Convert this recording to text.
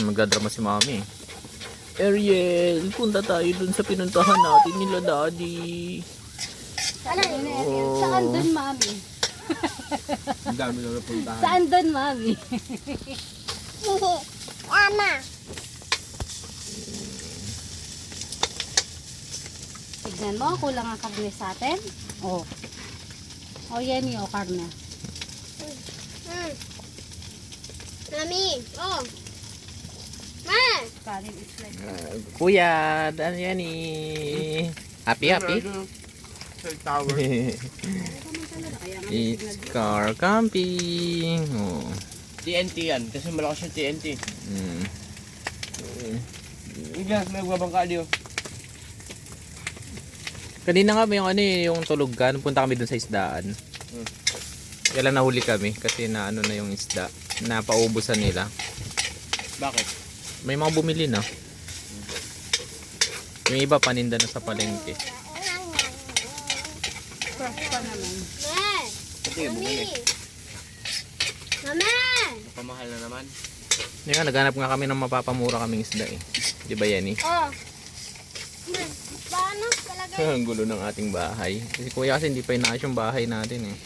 Magdadrama si Mami. Ariel, punta tayo dun sa pinuntahan natin nila Daddy. Saan dun, Mami? Ang dami na napuntahan. Saan dun, Mami? Ama. Tignan mo, kulang ang karne sa atin. Oh. Oh, yan yung karne. Mami. Oh. Ma. Kanin is like... Kuya, ano yan eh? Happy. Sa tower. It's car camping. Oh. TNT yan. Kasi malakas yung TNT. Mm. Iglas, may gabang ka diyo. Kanina nga yung yung tulugan, punta kami dun sa isdaan. Kailan nahuli kami kasi na na yung isda, napaubusan nila. Bakit? May mga bumili na. Yung iba paninda na sa palengke. Fresh pa naman. Ma. Ito yung bumili. Mama. Pamahal na naman. Hindi nga, naghanap nga kami ng mapapamura kaming isda eh. Di ba yan eh? Oh. Ma. Paano talaga? Ang gulo ng ating bahay. Kasi kuya kasi hindi pa inaayos yung bahay natin eh.